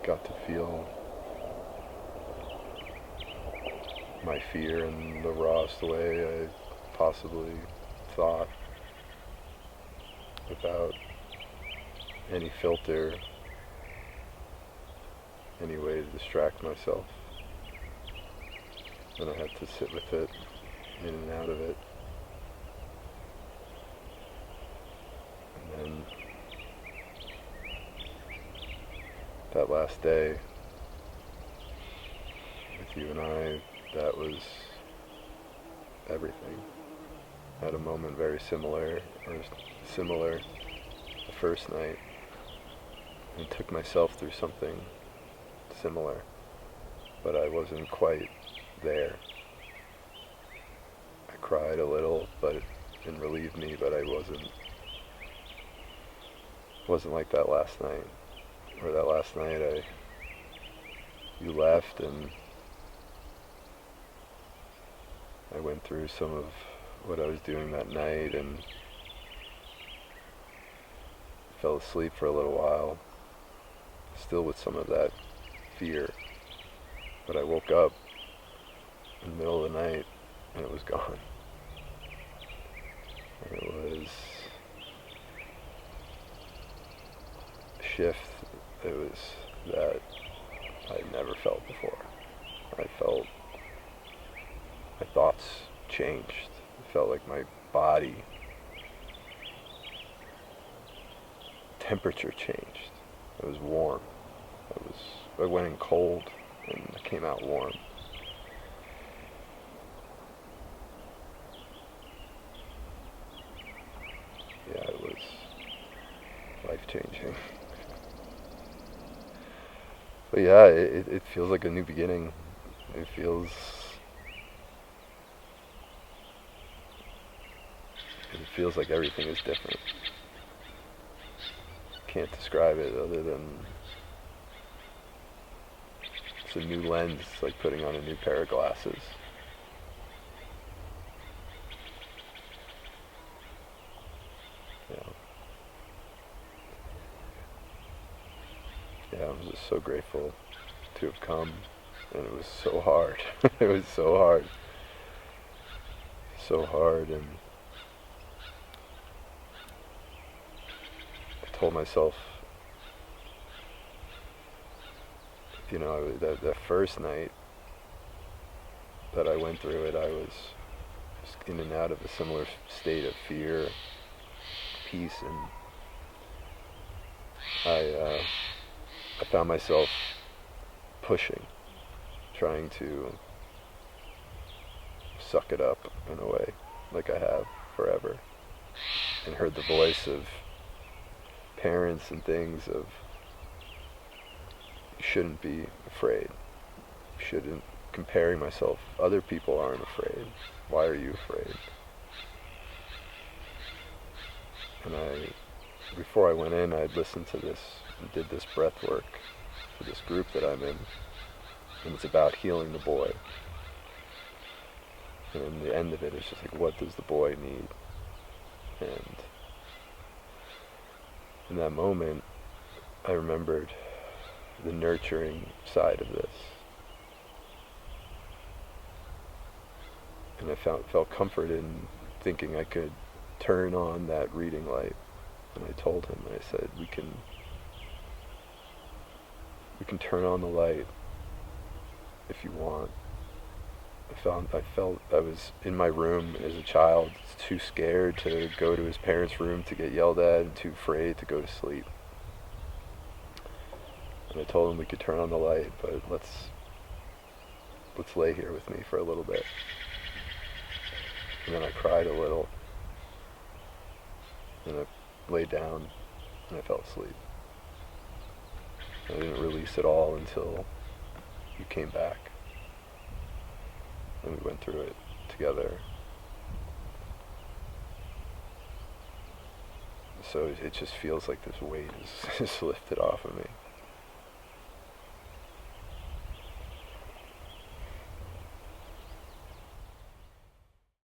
got to feel my fear in the rawest way I possibly thought, without any filter, any way to distract myself. And I had to sit with it, in and out of it. And then that last day with you and I, that was everything. I had a moment very similar the first night, and took myself through something similar, but I wasn't quite there. I cried a little, but it relieved me, but I wasn't like that last night. Or that last night you left, and I went through some of what I was doing that night and fell asleep for a little while, still with some of that fear. But I woke up in the middle of the night and it was gone. And it was a shift. It was that I'd never felt before. I felt my thoughts changed. It felt like my body temperature changed. It was warm. I went in cold and I came out warm. Yeah, it was life-changing. But yeah, it feels like a new beginning. It feels like everything is different. Can't describe it other than it's a new lens. It's like putting on a new pair of glasses. Yeah, I'm just so grateful to have come, and it was so hard. It was so hard. So hard, and I told myself, that first night that I went through it, I was just in and out of a similar state of fear, peace, and I found myself pushing, trying to suck it up in a way, like I have forever, and heard the voice of parents and things of, you shouldn't be afraid, you shouldn't, comparing myself, other people aren't afraid, why are you afraid? And before I went in, I'd listened to this and did this breath work for this group that I'm in, and it's about healing the boy. And the end of it is just like, what does the boy need? And in that moment, I remembered the nurturing side of this. And I felt comfort in thinking I could turn on that reading light. And I told him, I said, we can turn on the light if you want. I felt I was in my room as a child, too scared to go to his parents' room to get yelled at, and too afraid to go to sleep. And I told him we could turn on the light, but let's lay here with me for a little bit. And then I cried a little, and I laid down, and I fell asleep. I didn't release it all until you came back, and we went through it together. So it just feels like this weight is lifted off of me.